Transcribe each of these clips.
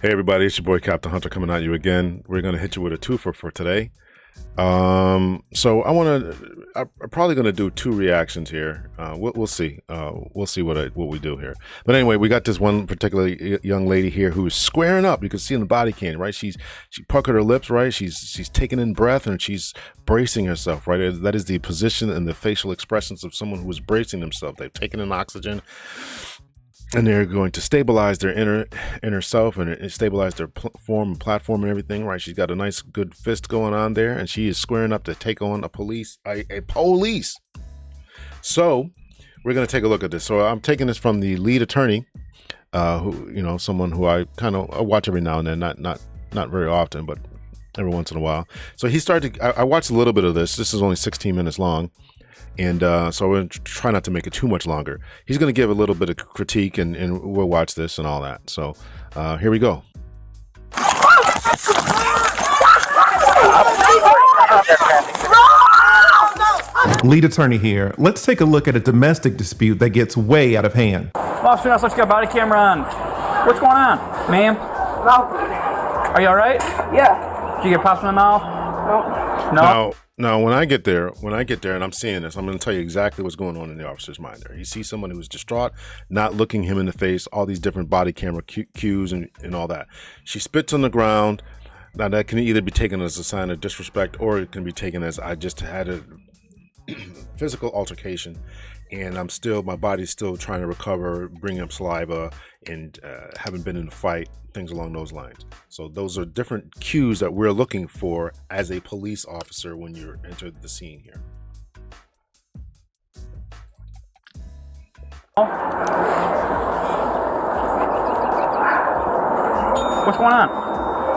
Hey everybody, it's your boy Captain Hunter coming at you again. We're gonna hit you with a twofer for today. So I'm probably gonna do two reactions here. We'll see. We'll see what we do here. But anyway, we got this one particular young lady here who's squaring up. You can see in the body cam, right? She puckered her lips, right? She's taking in breath and she's bracing herself, right? That is the position and the facial expressions of someone who is bracing themselves. They've taken in oxygen, and they're going to stabilize their inner self and stabilize their platform and everything, right? She's got a nice good fist going on there, and she is squaring up to take on a police. So we're going to take a look at this. So I'm taking this from the lead attorney, who, someone who I watch every now and then, not very often, but every once in a while. So he started. I watched a little bit of this. This is only 16 minutes long. And so we're going to try not to make it too much longer. He's going to give a little bit of critique, and we'll watch this and all that. So here we go. Lead attorney here. Let's take a look at a domestic dispute that gets way out of hand. Officer, let's get a body camera on. What's going on, ma'am? No. Are you all right? Yeah. Did you get popped in the mouth? No. Now, when I get there and I'm seeing this, I'm going to tell you exactly what's going on in the officer's mind there. He sees someone who's distraught, not looking him in the face, all these different body camera cues and all that. She spits on the ground. Now, that can either be taken as a sign of disrespect, or it can be taken as I just had a physical altercation, and my body's still trying to recover, bring up saliva, and haven't been in a fight, things along those lines. So those are different cues that we're looking for as a police officer when you enter the scene here. What's going on?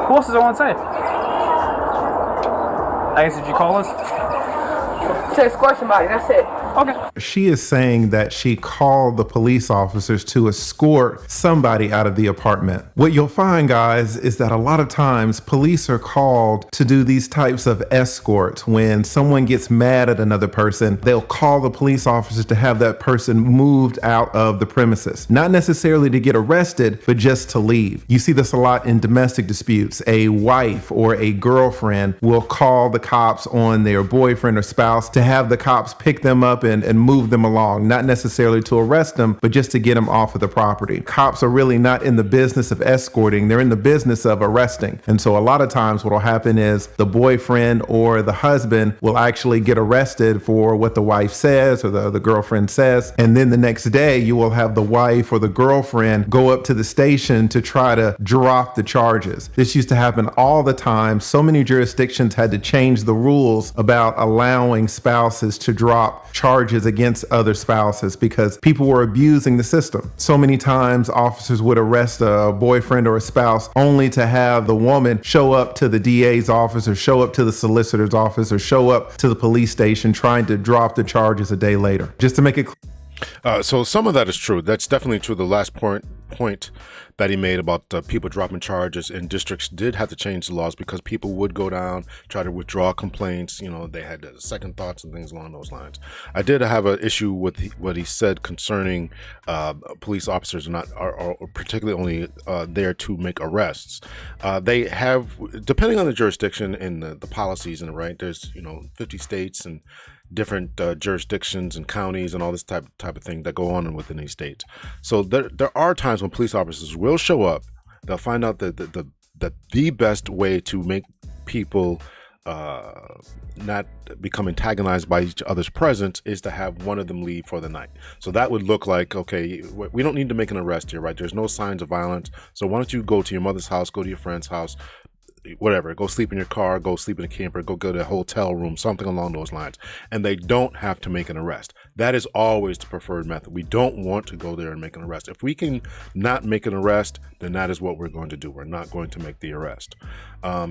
Who else does I want to say? I guess, did you call us? To escort somebody, that's it. Okay. She is saying that she called the police officers to escort somebody out of the apartment. What you'll find, guys, is that a lot of times police are called to do these types of escorts. When someone gets mad at another person, they'll call the police officers to have that person moved out of the premises. Not necessarily to get arrested, but just to leave. You see this a lot in domestic disputes. A wife or a girlfriend will call the cops on their boyfriend or spouse to have the cops pick them up and move them along, not necessarily to arrest them, but just to get them off of the property. Cops are really not in the business of escorting, they're in the business of arresting. And so a lot of times what will happen is the boyfriend or the husband will actually get arrested for what the wife says or the girlfriend says. And then the next day you will have the wife or the girlfriend go up to the station to try to drop the charges. This used to happen all the time. So many jurisdictions had to change the rules about allowing spouses to drop charges against other spouses because people were abusing the system. So many times officers would arrest a boyfriend or a spouse only to have the woman show up to the DA's office or show up to the solicitor's office or show up to the police station trying to drop the charges a day later. Just to make it clear. So some of that is true. That's definitely true. The last point that he made about people dropping charges in districts did have to change the laws because people would go down, try to withdraw complaints. They had second thoughts and things along those lines. I did have an issue with what he said concerning police officers are particularly only there to make arrests. They have, depending on the jurisdiction and the policies, and right, there's 50 states and different jurisdictions and counties and all this type of thing that go on within these states. So there are times when police officers will show up. They'll find out that the best way to make people not become antagonized by each other's presence is to have one of them leave for the night. So that would look like, okay, we don't need to make an arrest here, right? There's no signs of violence. So why don't you go to your mother's house, go to your friend's house, whatever, go sleep in your car, go sleep in a camper, go to a hotel room, something along those lines. And they don't have to make an arrest. That is always the preferred method. We don't want to go there and make an arrest. If we can not make an arrest, then that is what we're going to do. We're not going to make the arrest.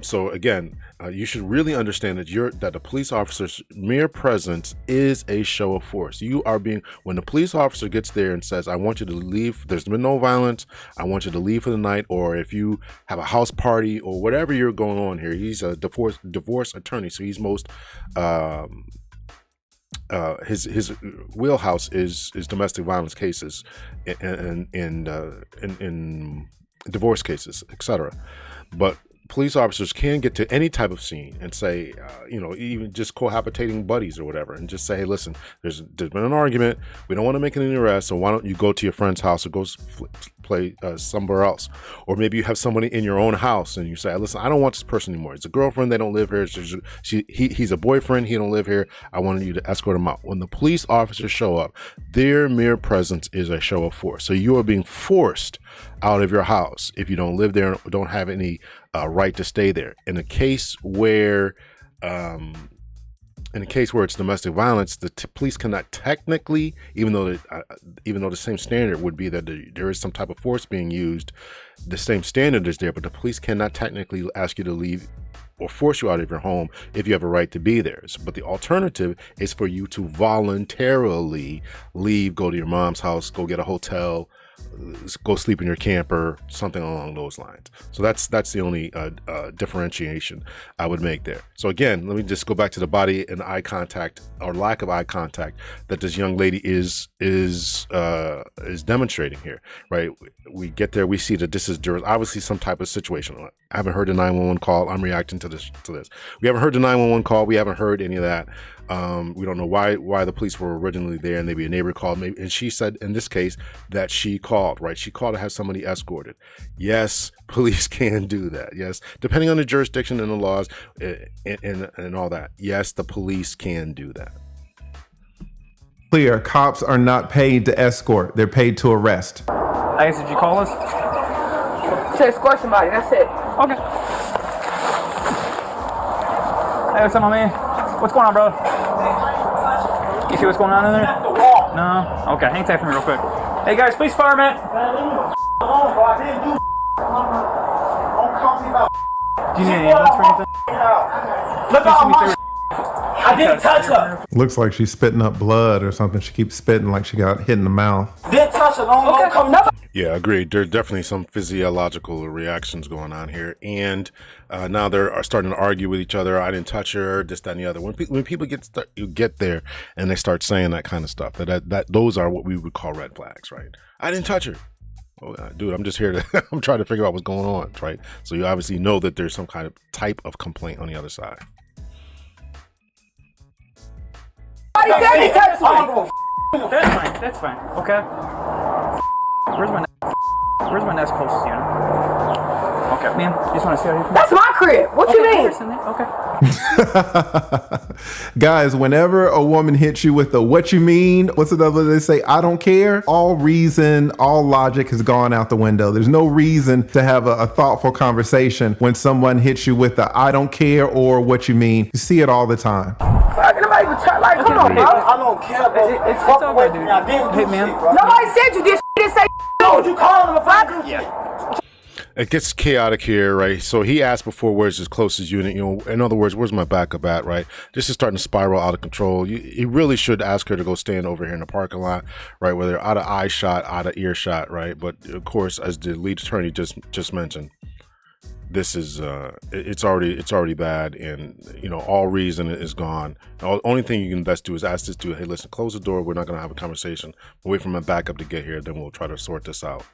So again, you should really understand that the police officer's mere presence is a show of force. When the police officer gets there and says, I want you to leave, there's been no violence, I want you to leave for the night, or if you have a house party or whatever you're going on here, he's a divorce attorney, so he's most his wheelhouse is domestic violence cases in divorce cases, etc. But police officers can get to any type of scene and say, even just cohabitating buddies or whatever, and just say, hey, listen, there's been an argument. We don't want to make any arrests, so why don't you go to your friend's house or go play somewhere else? Or maybe you have somebody in your own house and you say, listen, I don't want this person anymore. It's a girlfriend. They don't live here. He's a boyfriend. He don't live here. I wanted you to escort him out. When the police officers show up, their mere presence is a show of force. So you are being forced out of your house if you don't live there and don't have any right to stay there. In a case where it's domestic violence, the police cannot technically, even though the same standard would be that there is some type of force being used, the same standard is there, but the police cannot technically ask you to leave or force you out of your home if you have a right to be there. But the alternative is for you to voluntarily leave, go to your mom's house, go get a hotel, go sleep in your camper, something along those lines. So that's the only differentiation I would make there. So again, let me just go back to the body and eye contact, or lack of eye contact, that this young lady is demonstrating here, right? We get there, we see that this is obviously some type of situation. I haven't heard the 911 call. I'm reacting to this. We haven't heard the 911 call. We haven't heard any of that. We don't know why the police were originally there, and maybe a neighbor called. And she said in this case that she called, right? She called to have somebody escorted. Yes, police can do that. Yes, depending on the jurisdiction and the laws and all that. Yes, the police can do that. Clear, cops are not paid to escort. They're paid to arrest. I guess, did you call us? To escort somebody, that's it. Okay. Hey, what's up, my man? What's going on, brother? You see what's going on in there? No? Okay, hang tight for me real quick. Hey, guys, police department. Do you need any ambulance for anything? Look at my I didn't touch her. Looks like she's spitting up blood or something. She keeps spitting like she got hit in the mouth. Didn't touch her. Don't come never. Yeah, agreed. There's definitely some physiological reactions going on here, and now they're starting to argue with each other. I didn't touch her, this, that, and the other. When people get there and they start saying that kind of stuff, that those are what we would call red flags, right? I didn't touch her. Oh, dude, I'm just here to I'm trying to figure out what's going on, right? So you obviously know that there's some kind of type of complaint on the other side. That's fine. That's fine. Okay. Where's my next closest unit? Okay, man. You just want to see how you? That's my crib. What you mean? Okay. Guys, whenever a woman hits you with the what you mean, what's another they say, I don't care, all reason, all logic has gone out the window. There's no reason to have a thoughtful conversation when someone hits you with the I don't care or what you mean. You see it all the time. Like, come on, bro. I don't care, bro. It's okay, dude. Hey, man. Nobody said you did. You didn't say. You called him a fucker? Yeah. It gets chaotic here, right? So he asked before, where's his closest unit? In other words, where's my backup at, right? This is starting to spiral out of control. He really should ask her to go stand over here in the parking lot, right? Where they're out of eye shot, out of ear shot, right? But of course, as the lead attorney just mentioned, this is it's already bad, and all reason is gone. The only thing you can best do is ask this dude, hey, listen, close the door. We're not gonna have a conversation. We'll wait for my backup to get here, then we'll try to sort this out.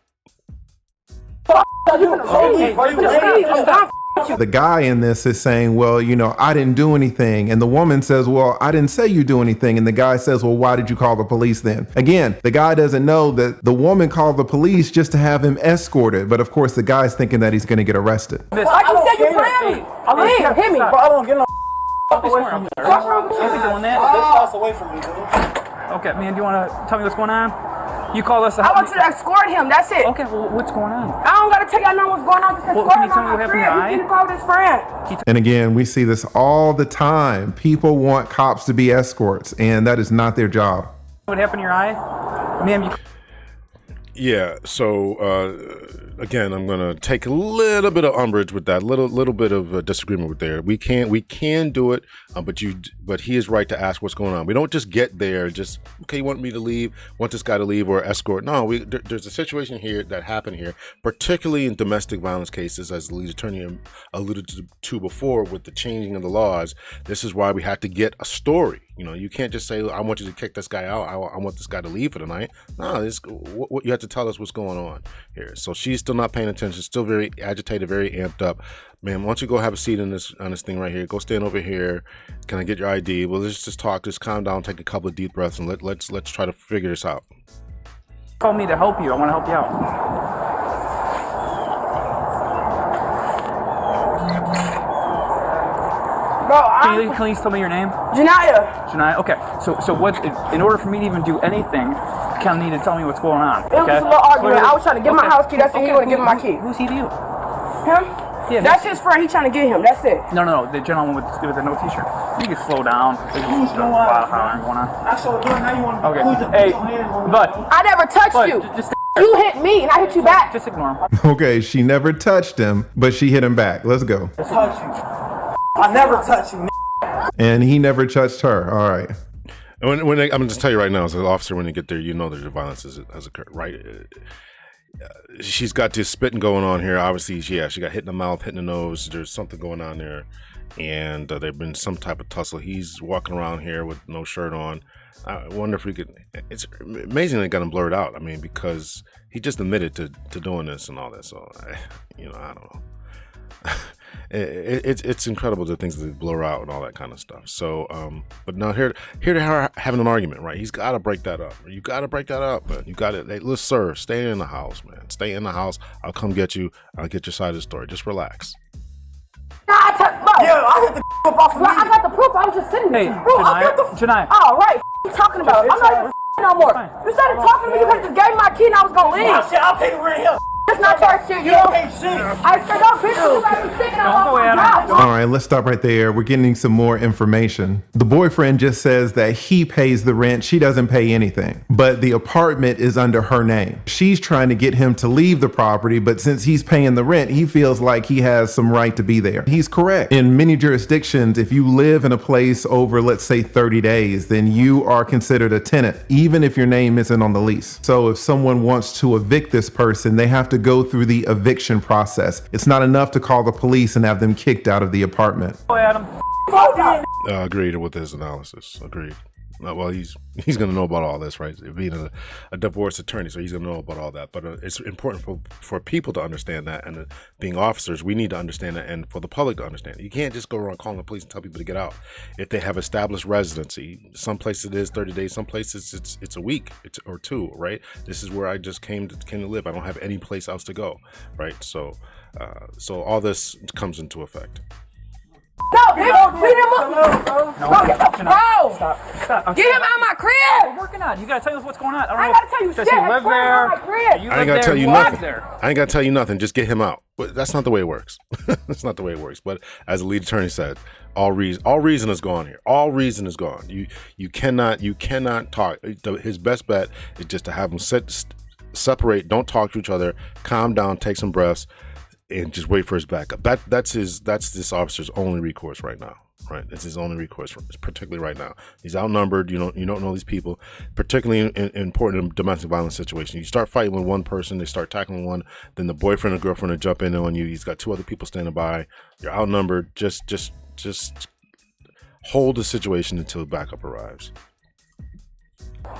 The guy in this is saying, well, I didn't do anything. And the woman says, well, I didn't say you do anything. And the guy says, well, why did you call the police then? Again, the guy doesn't know that the woman called the police just to have him escorted. But of course, the guy's thinking that he's going to get arrested. Like you said, you playing. Hit me. Bro, I don't get no Away from me. Don't be doing that. Pass away from me, dude. Okay, man, do you want to tell me what's going on? You called us to I help want you to escort him. That's it. Okay, well, what's going on? I don't gotta tell y'all know what's going on. Just escort can you him tell me on what my happened to your friend. eye? He can call his friend. And again, we see this all the time. People want cops to be escorts, and that is not their job. What happened to your eye? Ma'am, you... Yeah, so again, I'm gonna take a little bit of umbrage with that, little bit of disagreement with there. We can do it, but he is right to ask what's going on. We don't just get there, just okay. You want me to leave? Want this guy to leave or escort? No, there's a situation here that happened here, particularly in domestic violence cases, as the lead attorney alluded to before with the changing of the laws. This is why we have to get a story. You know, you can't just say, I want you to kick this guy out. I want this guy to leave for the night. No, what you have to tell us what's going on here. So she's still not paying attention, still very agitated, very amped up. Man, why don't you go have a seat on this thing right here? Go stand over here. Can I get your ID? Well, let's just talk. Just calm down, take a couple of deep breaths, and let's try to figure this out. Call me to help you. I want to help you out. Bro, Can you please tell me your name? Janaya. Janaya? Okay. So what, in order for me to even do anything, you kind of need to tell me what's going on. It was just a little argument. I was trying to get my house key. That's it. He want to give me my key. Who's he to you? Him? Yeah, that's his friend. He trying to get him. That's it. No. The gentleman with the no t-shirt. You can slow down. There's just a lot of hollering going on. I saw it now. You want to Okay. Hey, bud. I never touched you. Just you hit me and I hit you back. Just ignore him. Okay, she never touched him, but she hit him back. Let's go. touch you. I never touch you. And he never touched her. All right. I'm going to just tell you right now, as an officer, when you get there, you know that the violence has occurred, right? She's got this spitting going on here. Obviously, she got hit in the mouth, hit in the nose. There's something going on there. And there's been some type of tussle. He's walking around here with no shirt on. I wonder if we could. It's amazing they got him blurred out. I mean, because he just admitted to doing this and all that. So, I don't know. It's incredible the things that they blur out and all that kind of stuff. So, but now here they are having an argument, right? He's got to break that up. You got to break that up, man. You got to. Hey, listen, sir, stay in the house, man. Stay in the house. I'll come get you. I'll get your side of the story. Just relax. Yeah, I hit the up off of me. I got the proof. I was just sitting Hey, there. Bro, Janaya. Oh, right. What you talking about? I'm not even no more. You started talking to me. You could have just gave me my key and I was going to leave. Oh, shit, I'll pay the rent here. That's not your shit, You yo. don't pay shit. I said, don't bitch you about me sticking out go my at him. job. All right, let's stop right there. We're getting some more information. The boyfriend just says that he pays the rent. She doesn't pay anything, but the apartment is under her name. She's trying to get him to leave the property, but since he's paying the rent, he feels like he has some right to be there. He's correct. In many jurisdictions, if you live in a place over, let's say 30 days, then you are considered a tenant, even if your name isn't on the lease. So if someone wants to evict this person, they have to go through the eviction process. It's not enough to call the police and have them kicked out of the apartment. Go at him. Agreed with his analysis. Agreed. Well, he's going to know about all this, right? Being a divorce attorney, so he's going to know about all that. But it's important for people to understand that, and being officers, we need to understand that, and for the public to understand it. You can't just go around calling the police and tell people to get out. If they have established residency, some places it is 30 days, some places it's a week or two, right? This is where I just came to live. I don't have any place else to go, right? So all this comes into effect. No, nigga, beat him up. Bro, Stop. get him out of my crib. We're working on it. You gotta tell us what's going on. I ain't gotta tell you shit. Does he It's live going on there? my crib. You I ain't live gotta there? tell you Who lives nothing. there? I ain't gotta tell you nothing. Just get him out. But that's not the way it works. That's not the way it works. But as the lead attorney said, all reason is gone here. All reason is gone. You cannot talk. His best bet is just to have them separate. Don't talk to each other. Calm down. Take some breaths, and just wait for his backup. That's this officer's only recourse right now. Right, it's his only recourse, particularly right now. He's outnumbered. You don't know these people, particularly in important in domestic violence situations. You start fighting with one person, they start tackling one, then the boyfriend or girlfriend will jump in on you. He's got two other people standing by. You're outnumbered. Just hold the situation until backup arrives.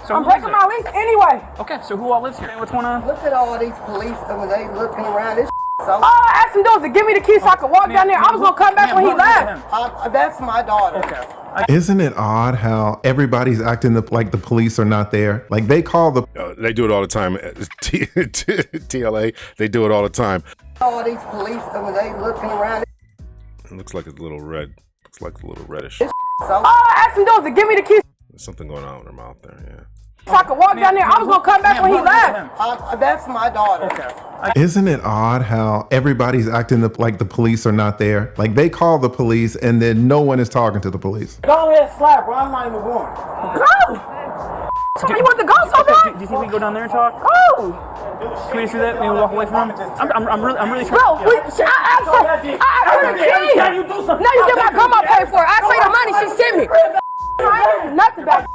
So I'm who lives breaking there? my lease anyway. Okay, so who all lives here? What's going on? Look at all these police when they looking around this. So All I asked him to do was to give me the key so I could walk down there. I was gonna come back when he left. that's my daughter. Okay. Isn't it odd how everybody's acting like the police are not there? Like they call the They do it all the time. TLA, they do it all the time. All these police when they looking around. It looks like it's a little red. Looks like a little reddish. So All I asked him to do was to give me the key There's something going on in her mouth there. Yeah. so I could walk down there. I was gonna come back when he left. that's my daughter. Okay. Isn't it odd how everybody's acting like the police are not there? Like they call the police and then no one is talking to the police. Go ahead, slap, bro. I'm not even going. Go. So you want to go so Do bad? you think we can go down there and talk? Go. Can we just do that? Maybe walk away from him? I'm really trying. Bro, I asked her the key. Can you do something? No, you get my grandma paid for it. I paid her money. She sent me. I ain't nothing back.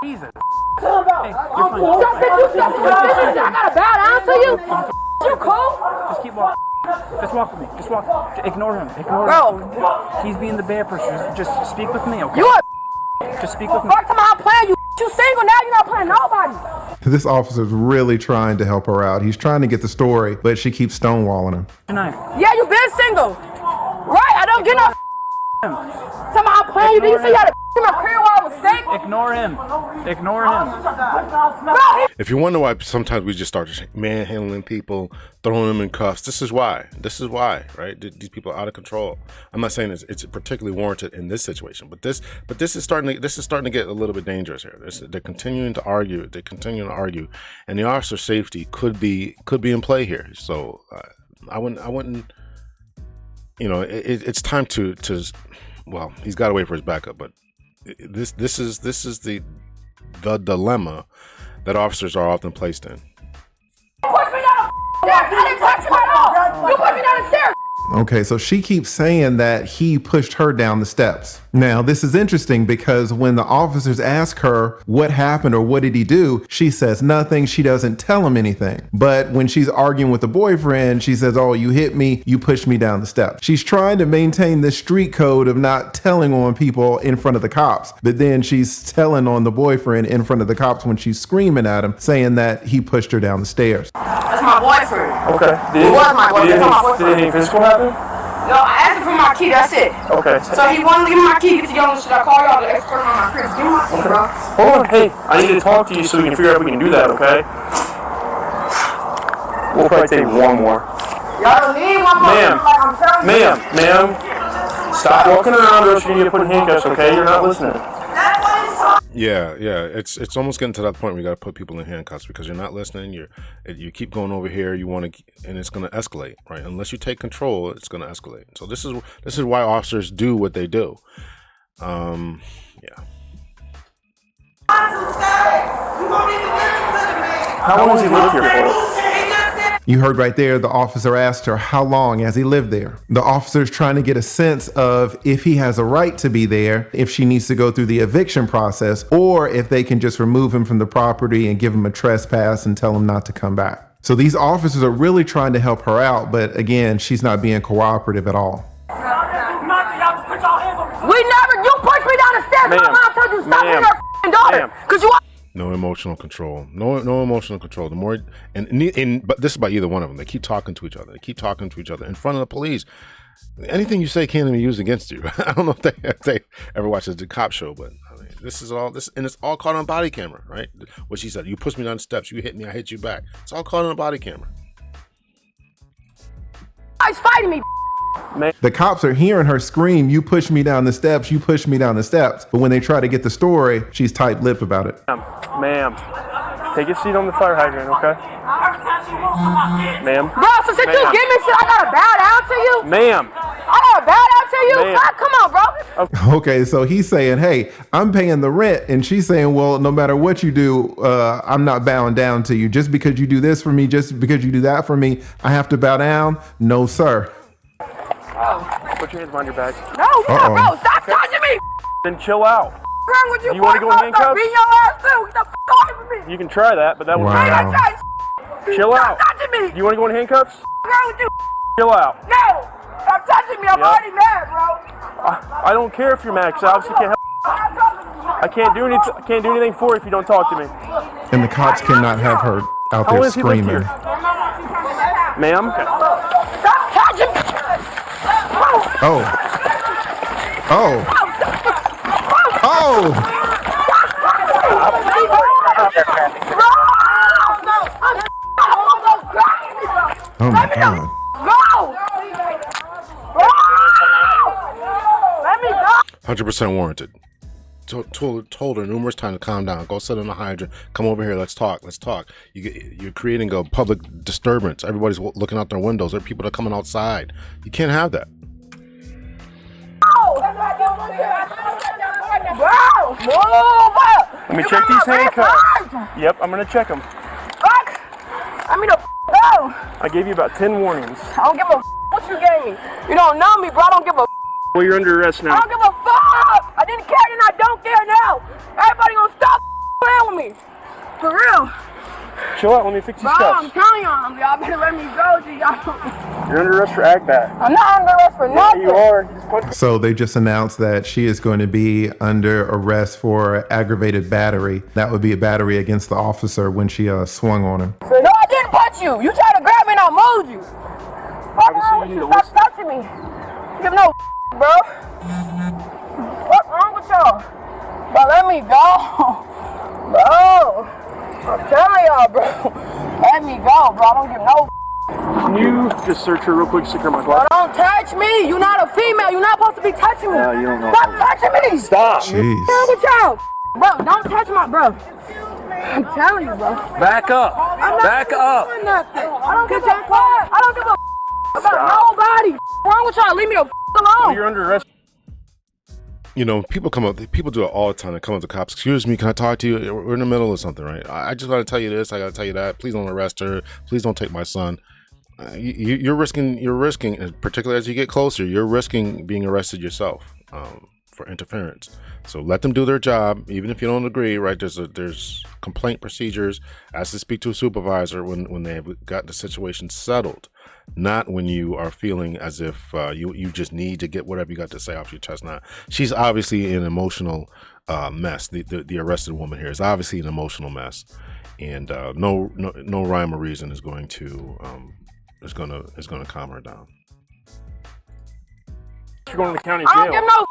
Jesus. Stop it, you stop it. I gotta bow down to you. You cool? Just keep walking. Just walk with me. Just walk. Ignore him. Ignore Bro. him. He's being the bad person. Just speak with me, okay? You a Just speak with me. First time I'm playing you. You single now, you're not playing nobody. This officer's really trying to help her out. He's trying to get the story, but she keeps stonewalling him. Yeah, you been single. Right, I don't get no Tell me I'm playing you. Did you say you had a in my career while I was sick? Ignore him. Ignore him. Bro, If you wonder why sometimes we just start manhandling people, throwing them in cuffs, this is why. This is why, right? These people are out of control. I'm not saying it's particularly warranted in this situation, but this is starting to get a little bit dangerous here. They're continuing to argue. They're continuing to argue, and the officer's safety could be in play here. So I wouldn't. You know, it's time to. Well, he's got to wait for his backup, but this is the dilemma that officers are often placed in. push me down the stairs. I didn't touch you at all. You put me down the stairs. Okay, so she keeps saying that he pushed her down the steps. Now, this is interesting because when the officers ask her what happened or what did he do, she says nothing. She doesn't tell him anything. But when she's arguing with the boyfriend, she says, oh, you hit me, you pushed me down the steps. She's trying to maintain this street code of not telling on people in front of the cops. But then she's telling on the boyfriend in front of the cops when she's screaming at him, saying that he pushed her down the stairs. That's my boyfriend. Okay. It was my boyfriend. Did anything physical happen? No, I asked him for my key, that's it. Okay. So he wanted to give me my key, get the young should I call y'all the expert on my crib? Give me my key, bro. Hold on. Hey, I need to talk to you so we can figure out if we can do that, okay? We'll probably take one more. Y'all don't need one more. Ma'am. Like I'm telling you. Ma'am. Stop walking around or else you need to put in handcuffs, okay? You're not listening. Yeah, it's almost getting to that point where you got to put people in handcuffs because you're not listening. You keep going over here. You want to, and it's going to escalate, right? Unless you take control, it's going to escalate. So this is why officers do what they do. Yeah. How long has he lived here for? You heard right there, the officer asked her how long has he lived there. The officer's trying to get a sense of if he has a right to be there, if she needs to go through the eviction process, or if they can just remove him from the property and give him a trespass and tell him not to come back. So these officers are really trying to help her out, but again, she's not being cooperative at all. We never, you pushed me down the stairs. My mom told you to stop hitting her f***ing daughter. Because you No emotional control. No emotional control. The more, but this is by either one of them. They keep talking to each other. They keep talking to each other in front of the police. Anything you say can't even be used against you. I don't know if they ever watched the cop show, but I mean, this is all this, and it's all caught on body camera, right? What she said: "You pushed me down the steps. You hit me. I hit you back." It's all caught on a body camera. guys fighting me. The cops are hearing her scream, "You pushed me down the steps, you pushed me down the steps." But when they try to get the story, she's tight-lipped about it. Ma'am, take a seat on the fire hydrant, okay? Ma'am. Bro, so since you give me shit, I gotta bow down to you? Ma'am. I gotta bow down to you? Ma'am. Come on, bro. Okay, so he's saying, hey, I'm paying the rent. And she's saying, well, no matter what you do, I'm not bowing down to you. Just because you do this for me, just because you do that for me, I have to bow down? No, sir. Put your hands behind your back. No, yeah, bro, stop touching me. Then chill out. What's wrong with you? You wanna go in handcuffs? Beating your ass too. Get the f*** away from me. You can try that, but that won't Wow. Chill out. Stop touching me. You want to go in handcuffs? What's wrong with you? Chill out. No, stop touching me. I'm already mad, bro. I don't care if you're mad, because I obviously can't help. I can't do anything. I can't do anything for you if you don't talk to me. And the cops cannot have her out How long there has he lived screaming. here? Ma'am? Stop touching me. Oh. Oh. Oh. Oh my God. Go! Let me go! 100% warranted. Told her numerous times to calm down. Go sit on the hydrant. Come over here. Let's talk. You're creating a public disturbance. Everybody's looking out their windows. There are people that are coming outside. You can't have that. Let me check these handcuffs. Yep, I'm going to check them. Fuck! I mean, go! I gave you about 10 warnings. I don't give a what you gave me. You don't know me, bro. I don't give a Well, you're under arrest I now. don't give a fuck! I didn't care then I don't care now! Everybody gonna stop playing with me! For real! Chill out, let me fix these Bro, I'm cuffs. telling y'all better let me go, G. Y'all You're under arrest for ag bat. I'm not under arrest for nothing. You are. You just punched So they just announced that she is going to be under arrest for aggravated battery. That would be a battery against the officer when she swung on him. No, I didn't punch you. You tried to grab me and I moved you. Stop touching me. Give no bro. What's wrong with y'all? Bro, let me go. Bro. I'm telling y'all, bro. Let me go, bro. I don't give no. Can you just search her real quick, stick her in my Bro, glove? don't touch me. You're not a female. You're not supposed to be touching me. Yeah, you don't know. Stop touching me. Stop. Jeez. What's wrong with y'all? Bro, don't touch my bro. I'm telling you, bro. Back up. Back up. Doing nothing. I don't give a fuck. I don't give a about nobody. What's wrong with y'all? Leave me the alone. You're under arrest. You know, people do it all the time. They come up to cops. Excuse me, can I talk to you? We're in the middle of something, right? I just got to tell you this. I got to tell you that. Please don't arrest her. Please don't take my son. You're risking, particularly as you get closer, you're risking being arrested yourself for interference. So let them do their job, even if you don't agree, right? There's complaint procedures. Ask to speak to a supervisor when they have got the situation settled. Not when you are feeling as if you just need to get whatever you got to say off your chest. Now, she's obviously an emotional mess. The arrested woman here is obviously an emotional mess, and no rhyme or reason is going to calm her down. You're going to the county I don't jail. give no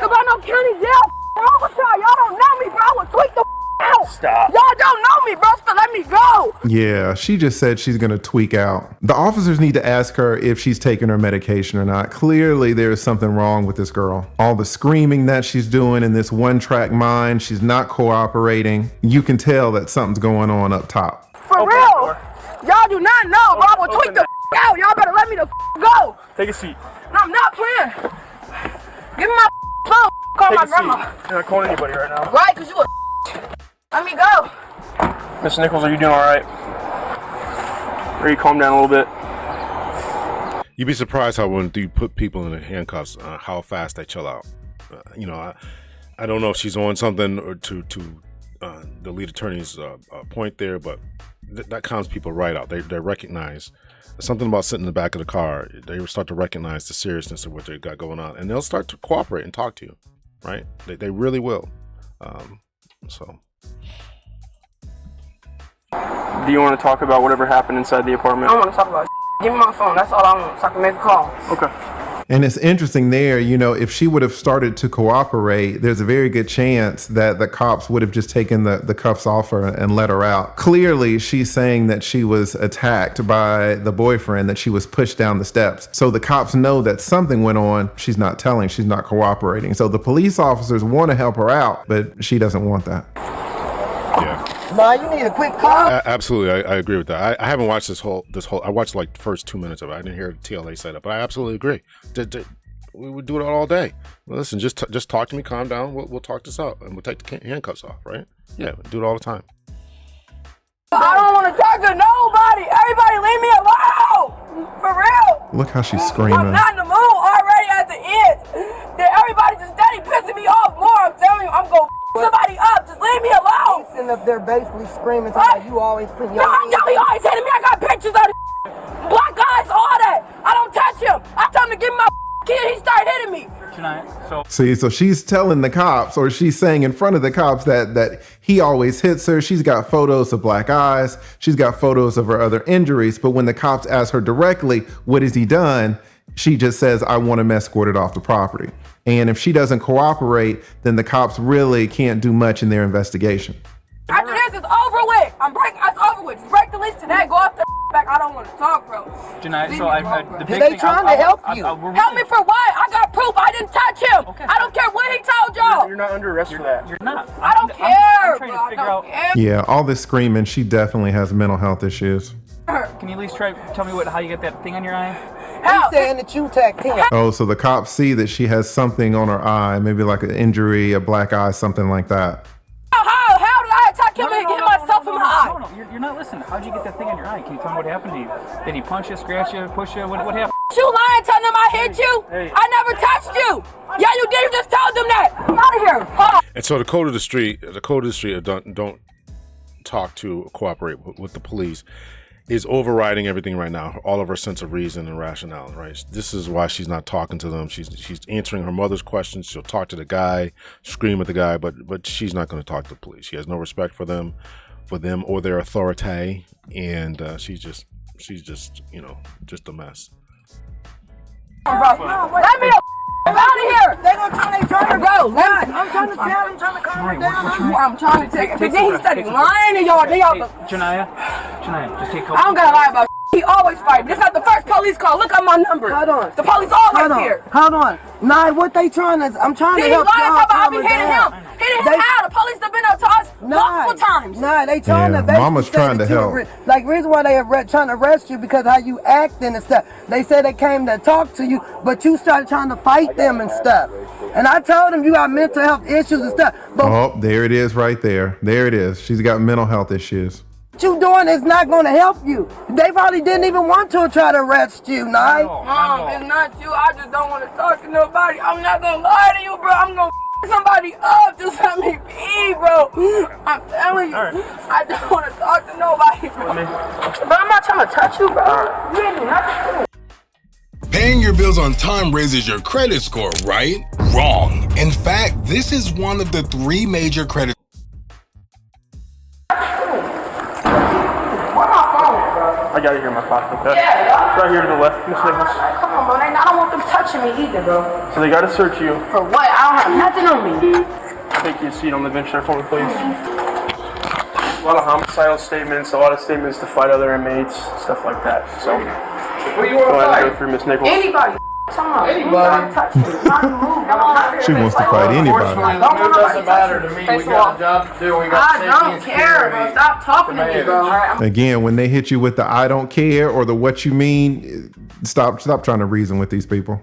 about no county jail. Wrong with y'all? Y'all don't know me, bro. I would tweak the out. Stop. Y'all don't know me, bro. So let me go. Yeah, she just said she's going to tweak out. The officers need to ask her if she's taking her medication or not. Clearly, there is something wrong with this girl. All the screaming that she's doing in this one-track mind, she's not cooperating. You can tell that something's going on up top. For Open real. Y'all do not know, bro. I will tweak the out. Y'all better let me the go. Take a seat. No, I'm not playing. Give me my phone. Call Take my a grandma. seat. You're not calling anybody right now. Right, because you a let me go. Miss Nichols, are you doing all right? Or you calm down a little bit? You'd be surprised how when you put people in the handcuffs, how fast they chill out. I don't know if she's on something or to the lead attorney's point there, but that calms people right out. They recognize something about sitting in the back of the car. They start to recognize the seriousness of what they got going on, and they'll start to cooperate and talk to you. Right? They really will. So. Do you want to talk about whatever happened inside the apartment? I don't want to talk about Give me my phone. That's all I want, so I can make a call. Okay. And it's interesting there, if she would have started to cooperate, there's a very good chance that the cops would have just taken the cuffs off her and let her out. Clearly, she's saying that she was attacked by the boyfriend, that she was pushed down the steps. So the cops know that something went on. She's not telling, she's not cooperating. So the police officers want to help her out, but she doesn't want that. Yeah. Nah, you need a quick call. Absolutely, I agree with that. I haven't watched this whole. I watched like the first 2 minutes of it. I didn't hear the TLA set up, but I absolutely agree. We would do it all day. Well, listen, just talk to me, calm down. We'll talk this out, and we'll take the handcuffs off, right? Yeah, we do it all the time. I don't want to talk to nobody. Everybody leave me alone. For real. Look how she's I'm screaming. not in the mood already at the end. Then everybody just steady pissing me off more. I'm telling you, I'm going to somebody up. Just leave me alone. He's sitting up there basically screaming, like you always put your No, he always hitting me. I got pictures of the black guys, all that. I don't touch him. I tell him to give me my kid. He started hitting me. See, so she's telling the cops, or she's saying in front of the cops that he always hits her. She's got photos of black eyes. She's got photos of her other injuries. But when the cops ask her directly, what has he done? She just says, I want him escorted off the property. And if she doesn't cooperate, then the cops really can't do much in their investigation. After this, it's over with. It's over with. Just break the lease today. Go off the back. I don't want to talk, bro. Janai, so the big They thing, trying to help you. Help me for what? I got proof. I didn't touch him. Okay. I don't care what he told y'all. You're not under arrest for that. You're not. I don't care, I'm trying bro. to I figure don't out. care. Yeah, all this screaming, she definitely has mental health issues. Can you at least tell me how you get that thing on your eye? He's saying that you attacked him. Oh, so the cops see that she has something on her eye, maybe like an injury, a black eye, something like that. How did I attack him and get myself in my eye? No, you're not listening. How'd you get that thing on your eye? Can you tell me what happened to you? Did he punch you, scratch you, push you? What happened? You lying, telling them I hit you? Hey. I never touched you. Yeah, you did. You just told them that. I'm out of here. Hold on. And so the code of the street, don't talk to, cooperate with the police. is overriding everything right now. All of her sense of reason and rationale, right? This is why she's not talking to them. She's answering her mother's questions. She'll talk to the guy, scream at the guy, but she's not going to talk to the police. She has no respect for them or their authority, and she's just just a mess. Let me out of here. They gonna try to Bro, I'm trying to tell him, trying to calm him down. I'm trying to take it. But then he started lying to y'all. Janaya, just take I don't gotta lie about he always fighting. This is not the first police call. Look at my number. Hold on. The police always here. Hold on. Nah, what they trying to? I'm trying Then to he help lied y'all about I calm be her hitting down. him. Hitting him how? The police have been up to us multiple times. Nah, they trying Yeah, to. basically Mama's say trying that to you help. like, reason why they trying to arrest you because how you acting and stuff. They said they came to talk to you, but you started trying to fight them and stuff. And I told them you got mental health issues and stuff. But Oh, there it is right there. There it is. She's got mental health issues. what you doing is not going to help you. They probably didn't even want to try to arrest you, Nye. Mom, it's not you. I just don't want to talk to nobody. I'm not gonna lie to you, bro. I'm gonna somebody up. Just let me be, bro. I'm telling you. I don't want to talk to nobody, bro. But I'm not trying to touch you, bro. You ain't do nothing to me. Paying your bills on time raises your credit score, right? Wrong. In fact, this is one of the 3 major credit Where my phone, bro? I got it here in my pocket, okay? Yeah, Right here to the left, Miss Nichols. come on, bro. I don't want them touching me either, bro. So they gotta search you. For what? I don't have nothing on me. Take your seat on the bench there for me, please. A lot of homicidal statements, a lot of statements to fight other inmates, stuff like that. So, Who you go ahead and go through Miss Nichols. Anybody. Come on. Anybody. Touch me. Not to move. She wants to fight anybody. It doesn't matter to me. We got a job to do. We got I don't care, bro. Stop talking to me, bro. All right, Again, when they hit you with the I don't care or the what you mean, stop trying to reason with these people.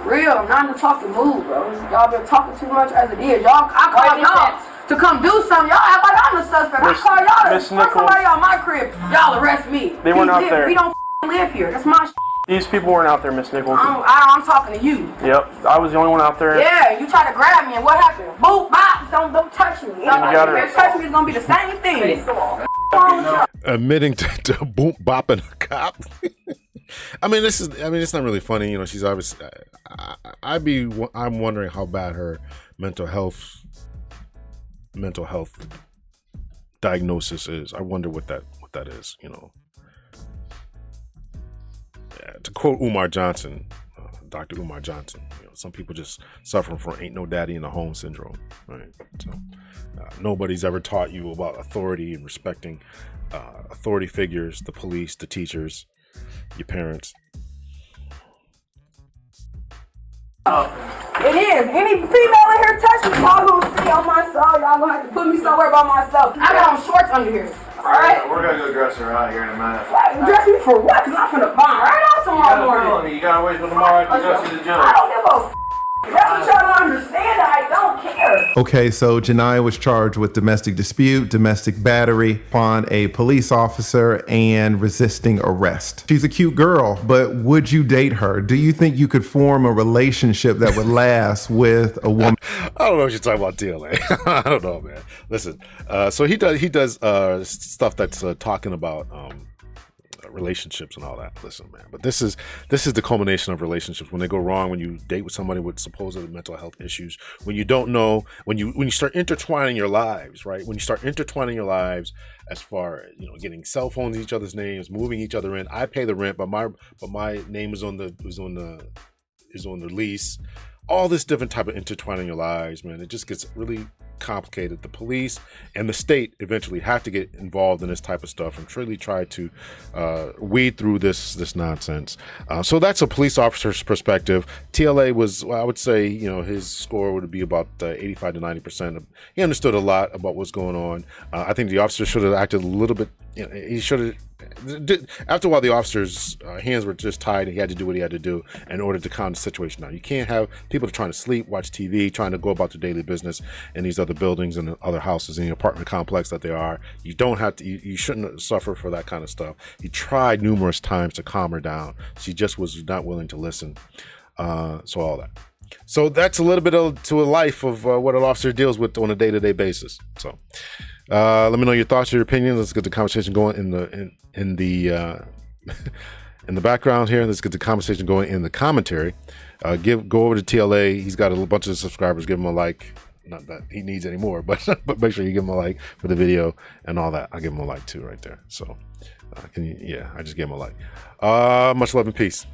Real, not to talk to move, bro. Y'all been talking too much as it is. Y'all, I call y'all to come do something. Y'all act like I'm the suspect. I call y'all to Miss put somebody Nichols. out my crib. Y'all arrest me. They weren't out there. We don't live here. That's my shit. These people weren't out there, Miss Nichols. I'm talking to you. Yep, I was the only one out there. Yeah, you tried to grab me, and what happened? Boop, bop. Don't touch me. got her. If you touch me, it's gonna be the same thing. Admitting to boom bopping a cop. I mean, it's not really funny. You know, she's obviously. I'm wondering how bad her mental health diagnosis is. I wonder what that is. You know. To quote Umar Johnson, Dr. Umar Johnson, some people just suffering from ain't no daddy in the home syndrome, right? So nobody's ever taught you about authority and respecting authority figures, the police, the teachers, your parents. It is. Any female in here touch me, y'all gonna see on my soul. Y'all gonna have to put me somewhere by myself. I got on shorts under here. Alright? We're gonna go dress her out here in a minute. Dress me for what? Cause I'm finna bomb right out tomorrow morning. You gotta wait till tomorrow to go see the judge. I don't give a f. That's what y'all don't understand. I don't care. Okay, so Janiyah was charged with domestic dispute, domestic battery upon a police officer, and resisting arrest. She's a cute girl, but would you date her? Do you think you could form a relationship that would last with a woman? I don't know what you're talking about, TLA. I don't know, man. Listen, so he does stuff that's talking about relationships and all that. Listen, man, but this is the culmination of relationships when they go wrong, when you date with somebody with supposedly mental health issues, when you don't know, when you start intertwining your lives, right? When you start intertwining your lives as far as, getting cell phones in each other's names, moving each other in. I pay the rent, but my name is on the lease. All this different type of intertwining your lives, man. It just gets really complicated. The police and the state eventually have to get involved in this type of stuff and truly try to weed through this nonsense. So that's a police officer's perspective. TLA was, I would say, his score would be about 85 to 90%. He understood a lot about what's going on. I think the officer should have acted a little bit. He should have. After a while, the officer's hands were just tied, and he had to do what he had to do in order to calm the situation down. You can't have people trying to sleep, watch TV, trying to go about their daily business in these other buildings and other houses in the apartment complex that they are. You don't have to. You shouldn't suffer for that kind of stuff. He tried numerous times to calm her down. She just was not willing to listen. So all that. So that's a little bit to a life of what an officer deals with on a day-to-day basis. So. Let me know your thoughts, your opinions. Let's get the conversation going in in the in the background here. Let's get the conversation going in the commentary. Go over to TLA. He's got a bunch of subscribers. Give him a like. Not that he needs any more, but make sure you give him a like for the video and all that. I'll give him a like too right there. So I just gave him a like. Much love and peace.